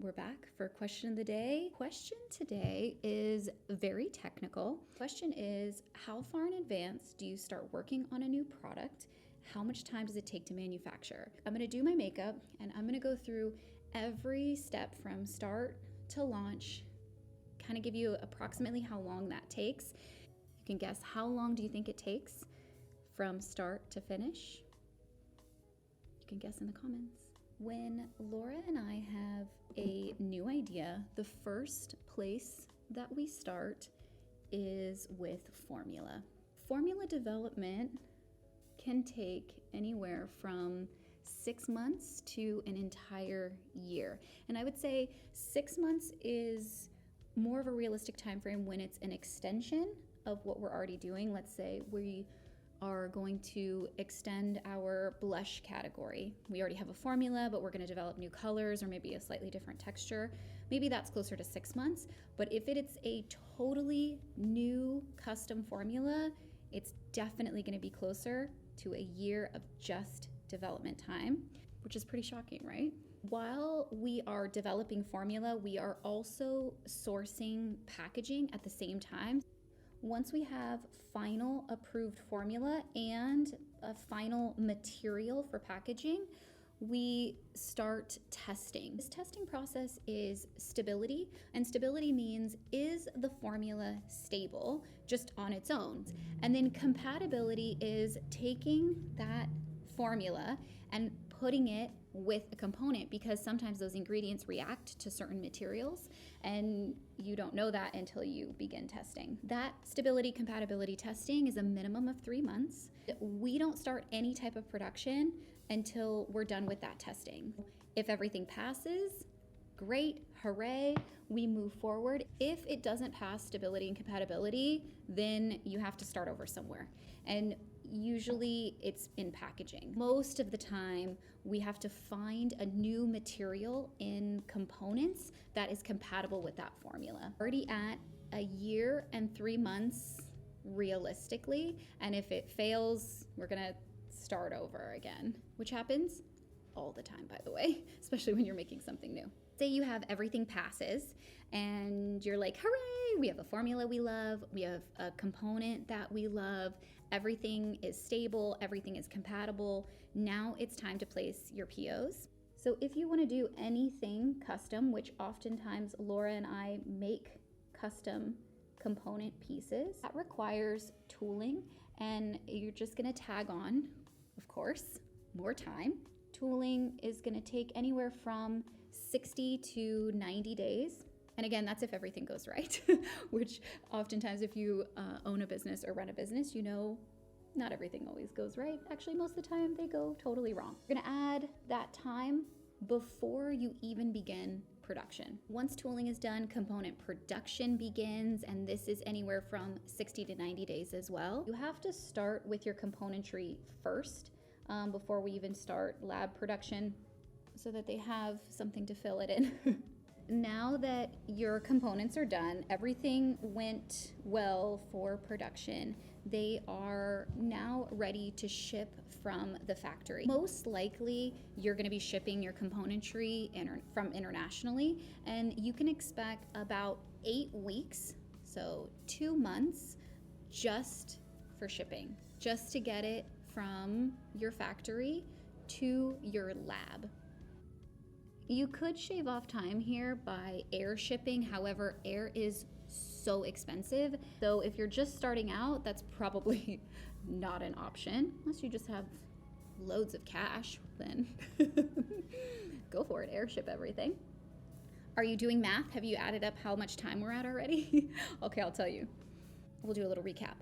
We're back for question of the day. Question today is very technical. Question is, how far in advance do you start working on a new product? How much time does it take to manufacture? I'm gonna do my makeup and I'm gonna go through every step from start to launch, kind of give you approximately how long that takes. You can guess, how long do you think it takes from start to finish? You can guess in the comments. When Laura and I have a new idea, the first place that we start is with formula. Formula development can take anywhere from 6 months to an entire year. And I would say 6 months is more of a realistic time frame when it's an extension of what we're already doing. Let's say we are going to extend our blush category. We already have a formula, but we're going to develop new colors or maybe a slightly different texture. Maybe that's closer to 6 months. But if it's a totally new custom formula, it's definitely going to be closer to a year of just development time, which is pretty shocking, right? While we are developing formula, we are also sourcing packaging at the same time. Once we have final approved formula and a final material for packaging, we start testing. This testing process is stability, and stability means, is the formula stable just on its own? And then compatibility is taking that formula and putting it with a component, because sometimes those ingredients react to certain materials and you don't know that until you begin testing. That stability compatibility testing is a minimum of 3 months. We don't start any type of production until we're done with that testing. If everything passes, great, hooray, we move forward. If it doesn't pass stability and compatibility, then you have to start over somewhere. And usually it's in packaging. Most of the time, we have to find a new material in components that is compatible with that formula. Already at a year and 3 months, realistically, and if it fails, we're gonna start over again, which happens all the time, by the way, especially when you're making something new. Say you have everything passes and you're like, hooray, we have a formula we love, we have a component that we love, everything is stable, everything is compatible. Now it's time to place your POs. So if you want to do anything custom, which oftentimes Laura and I make custom component pieces, that requires tooling, and you're just going to tag on, of course, more time. Tooling is going to take anywhere from 60 to 90 days. And again, that's if everything goes right, which oftentimes if you own a business or run a business, you know, not everything always goes right. Actually, most of the time they go totally wrong. You're gonna add that time before you even begin production. Once tooling is done, component production begins, and this is anywhere from 60 to 90 days as well. You have to start with your componentry first before we even start lab production, so that they have something to fill it in. Now that your components are done, everything went well for production, they are now ready to ship from the factory. Most likely, you're gonna be shipping your componentry from internationally, and you can expect about 8 weeks, so 2 months, just for shipping, just to get it from your factory to your lab. You could shave off time here by air shipping. However, air is so expensive. So if you're just starting out, that's probably not an option. Unless you just have loads of cash, then go for it, airship everything. Are you doing math? Have you added up how much time we're at already? Okay, I'll tell you. We'll do a little recap.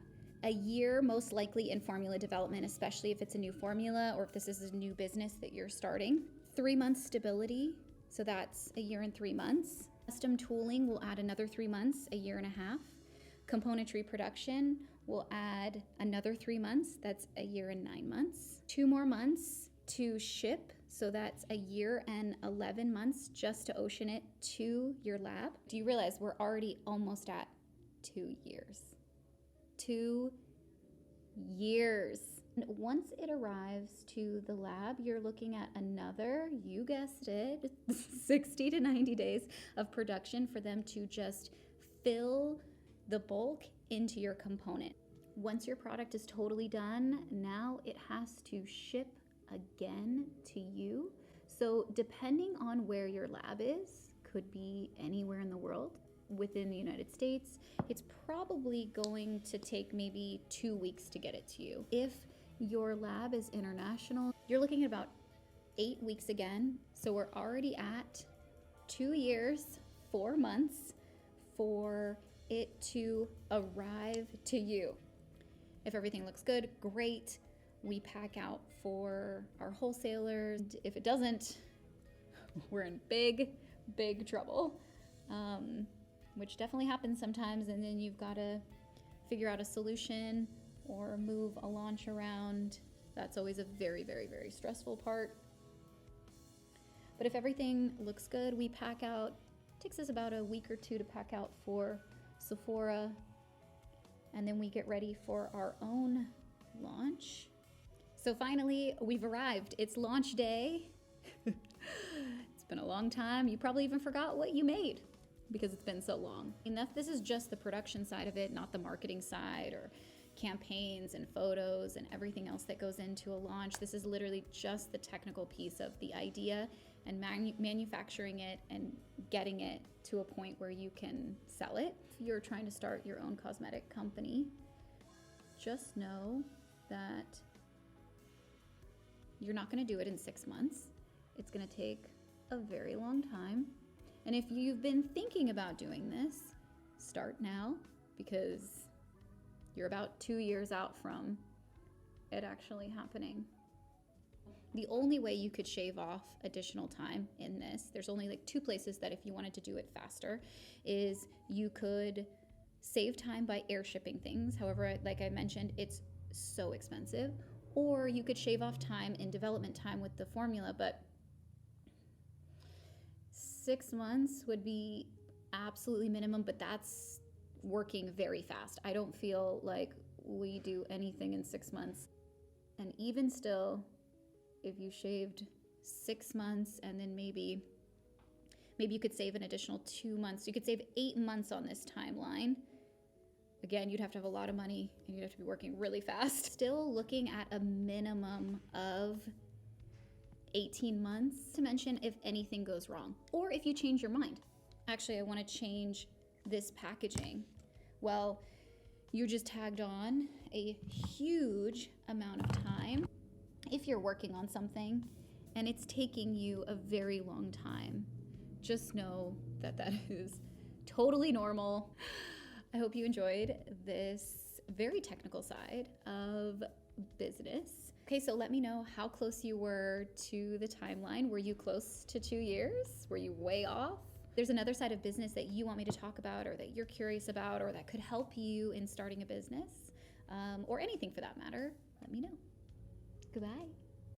A year most likely in formula development, especially if it's a new formula or if this is a new business that you're starting. 3 months stability, so that's a year and 3 months. Custom tooling will add another 3 months, a year and a half. Componentry production will add another 3 months, that's a year and 9 months. 2 more months to ship, so that's a year and 11 months just to ocean it to your lab. Do you realize we're already almost at 2 years? 2 years. Once it arrives to the lab, you're looking at another, you guessed it, 60 to 90 days of production for them to just fill the bulk into your component. Once your product is totally done, now it has to ship again to you. So depending on where your lab is, could be anywhere in the world. Within the United States, it's probably going to take maybe 2 weeks to get it to you. If your lab is international, you're looking at about 8 weeks again. So we're already at 2 years, 4 months for it to arrive to you. If everything looks good, great. We pack out for our wholesalers. If it doesn't, we're in big, big trouble, which definitely happens sometimes. And then you've got to figure out a solution or move a launch around. That's always a very, very, very stressful part. But if everything looks good, we pack out. It takes us about a week or 2 to pack out for Sephora. And then we get ready for our own launch. So finally, we've arrived. It's launch day. It's been a long time. You probably even forgot what you made because it's been so long. And this is just the production side of it, not the marketing side or campaigns and photos and everything else that goes into a launch. This is literally just the technical piece of the idea and manufacturing it and getting it to a point where you can sell it. If you're trying to start your own cosmetic company, just know that you're not going to do it in 6 months. It's going to take a very long time. And if you've been thinking about doing this, start now, because you're about 2 years out from it actually happening. The only way you could shave off additional time in this, there's only like 2 places that if you wanted to do it faster, is you could save time by air shipping things. However, like I mentioned, it's so expensive. Or you could shave off time in development time with the formula, but 6 months would be absolutely minimum, but that's working very fast. I don't feel like we do anything in 6 months. And even still, if you shaved 6 months and then maybe you could save an additional 2 months, you could save 8 months on this timeline. Again, you'd have to have a lot of money and you'd have to be working really fast. Still looking at a minimum of 18 months, to mention if anything goes wrong or if you change your mind. Actually, I want to change this packaging. Well, you just tagged on a huge amount of time. If you're working on something and it's taking you a very long time, just know that that is totally normal. I hope you enjoyed this very technical side of business. Okay, so let me know how close you were to the timeline. Were you close to 2 years? Were you way off? There's another side of business that you want me to talk about or that you're curious about or that could help you in starting a business or anything for that matter, let me know. Goodbye.